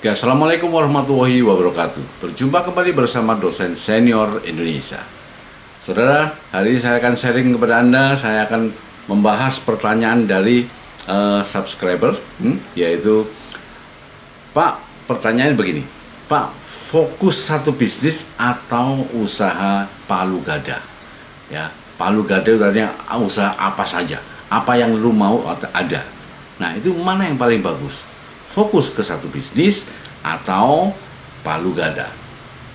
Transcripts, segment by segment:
Oke, Assalamualaikum warahmatullahi wabarakatuh. Berjumpa kembali bersama dosen senior Indonesia. Saudara, hari ini saya akan sharing kepada Anda. Saya akan membahas pertanyaan dari subscriber, yaitu, Pak, pertanyaan begini, Pak, fokus satu bisnis atau usaha palu gada? Ya, palu gada itu artinya usaha apa saja, apa yang lu mau ada. Nah, itu mana yang paling bagus? Fokus ke satu bisnis atau palu gada?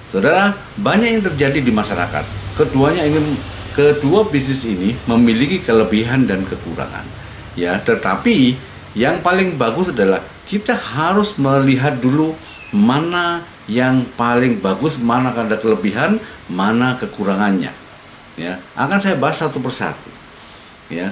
Saudara, banyak yang terjadi di masyarakat. Kedua bisnis ini memiliki kelebihan dan kekurangan. Ya, tetapi yang paling bagus adalah kita harus melihat dulu mana yang paling bagus, mana ada kelebihan, mana kekurangannya. Ya, akan saya bahas satu persatu. Ya,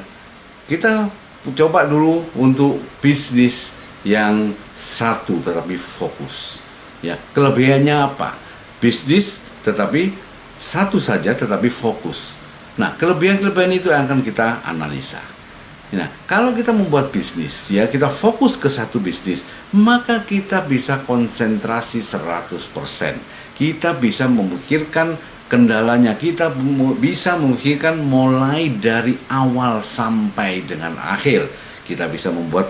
kita coba dulu untuk bisnis yang satu tetapi fokus. Ya, kelebihannya apa? Bisnis tetapi satu saja tetapi fokus. Nah, kelebihan-kelebihan itu yang akan kita analisa. Nah, kalau kita membuat bisnis, ya, kita fokus ke satu bisnis, maka kita bisa konsentrasi 100%. Kita bisa memikirkan kendalanya, kita bisa memikirkan mulai dari awal sampai dengan akhir. Kita bisa membuat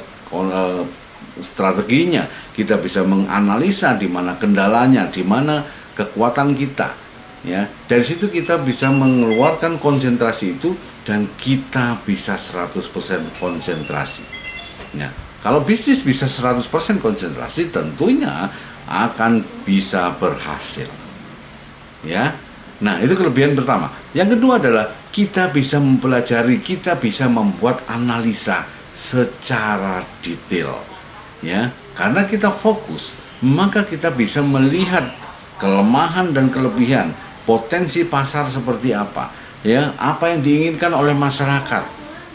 strateginya, kita bisa menganalisa di mana kendalanya, di mana kekuatan kita, ya. Dari situ kita bisa mengeluarkan konsentrasi itu dan kita bisa 100% konsentrasi. Ya, kalau bisnis bisa 100% konsentrasi, tentunya akan bisa berhasil. Ya. Nah, itu kelebihan pertama. Yang kedua adalah kita bisa mempelajari, kita bisa membuat analisa secara detail. Ya, karena kita fokus, maka kita bisa melihat kelemahan dan kelebihan, potensi pasar seperti apa, ya, apa yang diinginkan oleh masyarakat,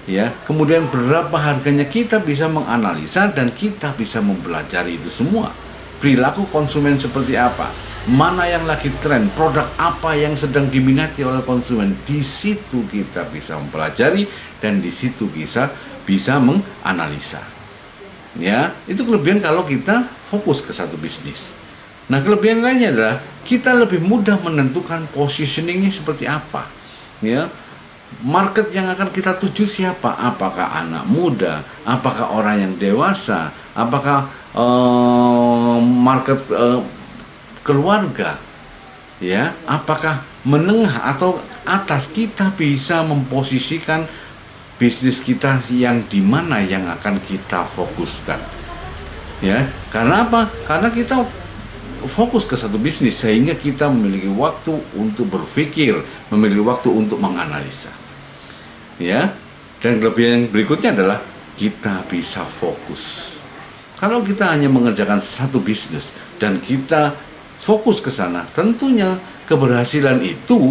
ya, kemudian berapa harganya. Kita bisa menganalisa dan kita bisa mempelajari itu semua. Perilaku konsumen seperti apa, mana yang lagi tren, produk apa yang sedang diminati oleh konsumen. Di situ kita bisa mempelajari dan di situ kita bisa menganalisa. Ya, itu kelebihan kalau kita fokus ke satu bisnis. Nah, kelebihan lainnya adalah kita lebih mudah menentukan positioningnya seperti apa. Ya, market yang akan kita tuju siapa? Apakah anak muda? Apakah orang yang dewasa? Apakah market keluarga? Ya, apakah menengah atau atas? Kita bisa memposisikan bisnis kita yang dimana yang akan kita fokuskan. Ya, karena apa? Karena kita fokus ke satu bisnis sehingga kita memiliki waktu untuk berpikir, memiliki waktu untuk menganalisa. Ya, dan kelebihan berikutnya adalah kita bisa fokus. Kalau kita hanya mengerjakan satu bisnis dan kita fokus ke sana, tentunya keberhasilan itu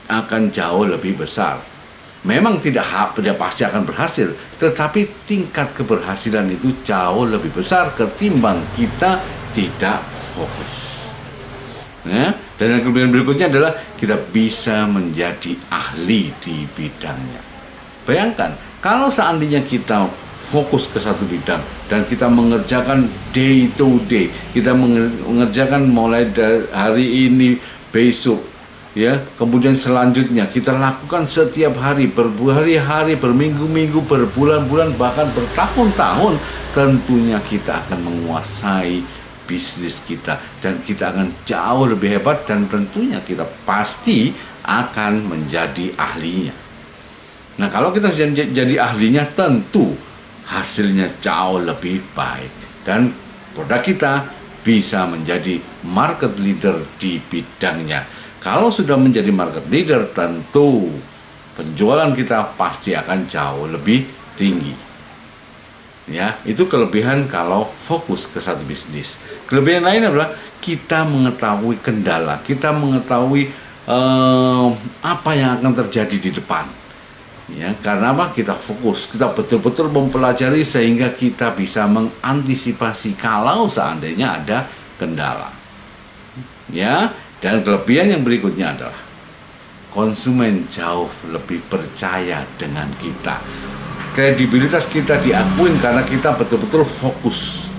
akan jauh lebih besar. Memang tidak pasti akan berhasil, tetapi tingkat keberhasilan itu jauh lebih besar ketimbang kita tidak fokus. Ya, dan yang kelebihan berikutnya adalah kita bisa menjadi ahli di bidangnya. Bayangkan, kalau seandainya kita fokus ke satu bidang dan kita mengerjakan day to day, kita mengerjakan mulai dari hari ini, besok, ya, kemudian selanjutnya kita lakukan setiap hari, berhari-hari, berminggu-minggu, berbulan-bulan, bahkan bertahun-tahun, tentunya kita akan menguasai bisnis kita dan kita akan jauh lebih hebat dan tentunya kita pasti akan menjadi ahlinya. Nah, kalau kita jadi ahlinya, tentu hasilnya jauh lebih baik dan produk kita bisa menjadi market leader di bidangnya. Kalau sudah menjadi market leader, tentu penjualan kita pasti akan jauh lebih tinggi. Ya, itu kelebihan kalau fokus ke satu bisnis. Kelebihan lain adalah kita mengetahui kendala, kita mengetahui apa yang akan terjadi di depan. Ya, karena apa? Kita fokus, kita betul-betul mempelajari sehingga kita bisa mengantisipasi kalau seandainya ada kendala. Ya. Dan kelebihan yang berikutnya adalah konsumen jauh lebih percaya dengan kita. Kredibilitas kita diakuin karena kita betul-betul fokus.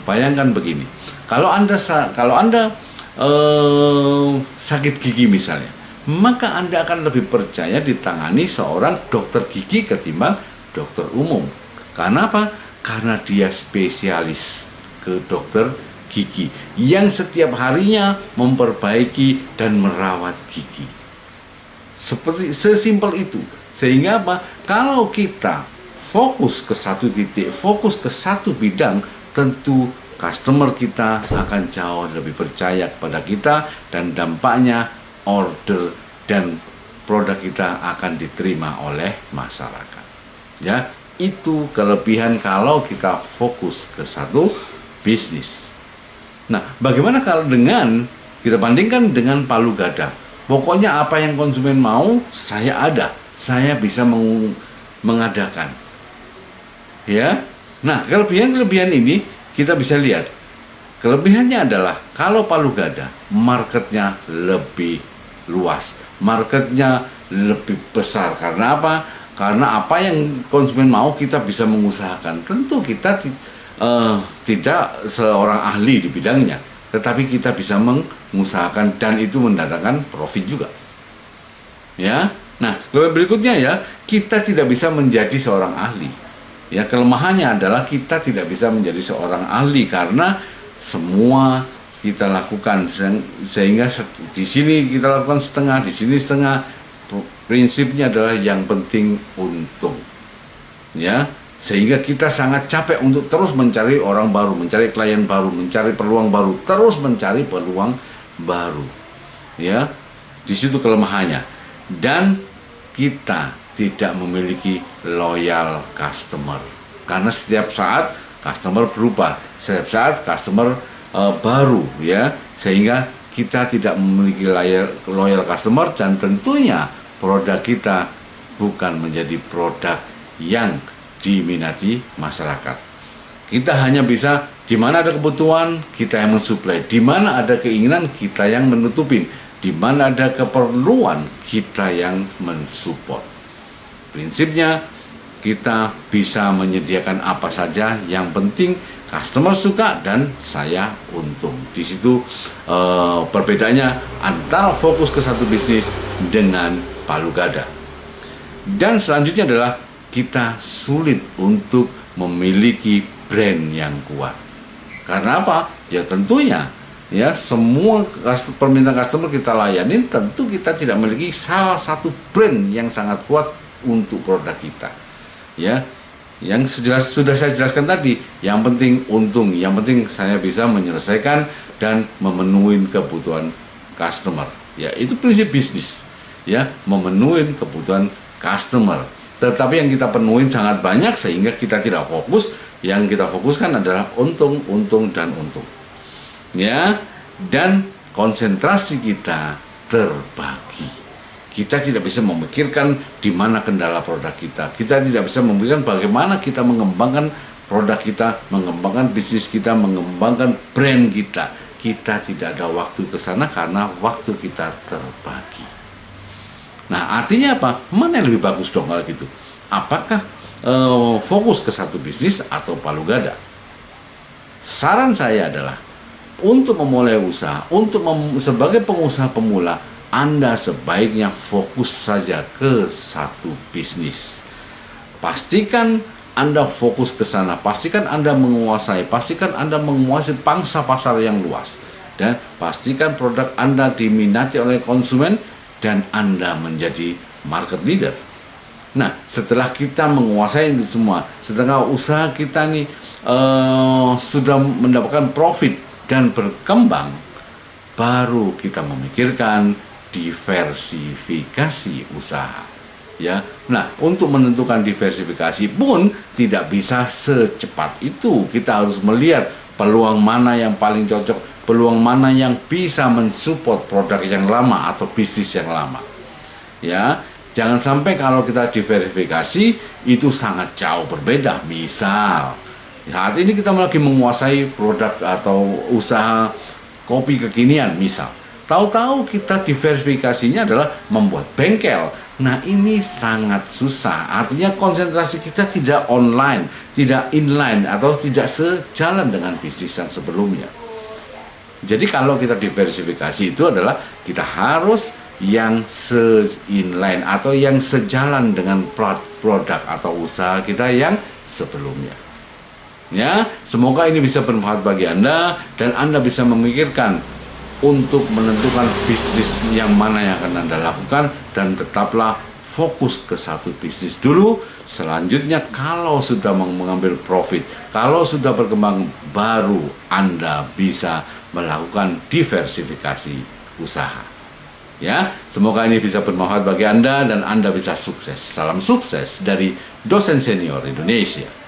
Bayangkan begini, Kalau anda sakit gigi misalnya, maka Anda akan lebih percaya ditangani seorang dokter gigi ketimbang dokter umum. Karena apa? Karena dia spesialis ke dokter gigi yang setiap harinya memperbaiki dan merawat gigi. Sesimpel itu. Sehingga apa? Kalau kita fokus ke satu titik, fokus ke satu bidang, tentu customer kita akan jauh lebih percaya kepada kita, dan dampaknya order dan produk kita akan diterima oleh masyarakat. Ya, itu kelebihan kalau kita fokus ke satu bisnis. Nah, bagaimana kalau dengan kita bandingkan dengan palu gada? Pokoknya apa yang konsumen mau, saya ada, saya bisa mengadakan. Ya, nah kelebihan ini kita bisa lihat. Kelebihannya adalah kalau palu gada, marketnya lebih luas, marketnya lebih besar. Karena apa? Karena apa yang konsumen mau kita bisa mengusahakan. Tentu kita tidak seorang ahli di bidangnya, tetapi kita bisa mengusahakan dan itu mendatangkan profit juga. Ya, nah berikutnya ya, kita tidak bisa menjadi seorang ahli. Ya, kelemahannya adalah kita tidak bisa menjadi seorang ahli karena semua kita lakukan, sehingga di sini kita lakukan setengah, di sini setengah. Prinsipnya adalah yang penting untung. Ya, sehingga kita sangat capek untuk terus mencari orang baru, mencari klien baru, mencari peluang baru, terus mencari peluang baru. Ya, di situ kelemahannya. Dan kita tidak memiliki loyal customer, karena setiap saat customer berubah, setiap saat customer baru, ya, sehingga kita tidak memiliki loyal customer, dan tentunya produk kita bukan menjadi produk yang diminati masyarakat. Kita hanya bisa, di mana ada kebutuhan kita yang mensuplai, di mana ada keinginan kita yang menutupin, di mana ada keperluan kita yang mensupport. Prinsipnya kita bisa menyediakan apa saja, yang penting customer suka dan saya untung. Di situ perbedaannya antara fokus ke satu bisnis dengan palu gada. Dan selanjutnya adalah kita sulit untuk memiliki brand yang kuat. Karena apa? Ya tentunya ya semua permintaan customer kita layanin, tentu kita tidak memiliki salah satu brand yang sangat kuat untuk produk kita. Ya, yang sudah saya jelaskan tadi, yang penting untung, yang penting saya bisa menyelesaikan dan memenuhi kebutuhan customer. Ya, itu prinsip bisnis. Ya, memenuhi kebutuhan customer. Tetapi yang kita penuhin sangat banyak sehingga kita tidak fokus. Yang kita fokuskan adalah untung, untung, dan untung. Ya, dan konsentrasi kita terbagi. Kita tidak bisa memikirkan di mana kendala produk kita. Kita tidak bisa memikirkan bagaimana kita mengembangkan produk kita, mengembangkan bisnis kita, mengembangkan brand kita. Kita tidak ada waktu ke sana karena waktu kita terbagi. Nah, artinya apa? Mana yang lebih bagus dong kalau gitu? Apakah fokus ke satu bisnis atau palu gada? Saran saya adalah untuk memulai usaha, sebagai pengusaha pemula, Anda sebaiknya fokus saja ke satu bisnis. Pastikan Anda fokus ke sana, pastikan Anda menguasai, pastikan Anda menguasai pangsa pasar yang luas, dan pastikan produk Anda diminati oleh konsumen dan Anda menjadi market leader. Nah, setelah kita menguasai itu semua, setelah usaha kita nih sudah mendapatkan profit dan berkembang, baru kita memikirkan diversifikasi usaha. Ya, nah untuk menentukan diversifikasi pun tidak bisa secepat itu. Kita harus melihat peluang mana yang paling cocok, peluang mana yang bisa mensupport produk yang lama atau bisnis yang lama. Ya, jangan sampai kalau kita diversifikasi itu sangat jauh berbeda. Misal saat ini kita lagi menguasai produk atau usaha kopi kekinian, misal tahu-tahu kita diversifikasinya adalah membuat bengkel. Nah, ini sangat susah. Artinya konsentrasi kita tidak online, tidak inline, atau tidak sejalan dengan bisnis yang sebelumnya. Jadi kalau kita diversifikasi itu adalah kita harus yang se-inline atau yang sejalan dengan produk atau usaha kita yang sebelumnya. Ya, semoga ini bisa bermanfaat bagi Anda dan Anda bisa memikirkan untuk menentukan bisnis yang mana yang akan Anda lakukan, dan tetaplah fokus ke satu bisnis dulu. Selanjutnya kalau sudah mengambil profit, kalau sudah berkembang, baru Anda bisa melakukan diversifikasi usaha. Ya, semoga ini bisa bermanfaat bagi Anda dan Anda bisa sukses. Salam sukses dari Dosen Senior Indonesia.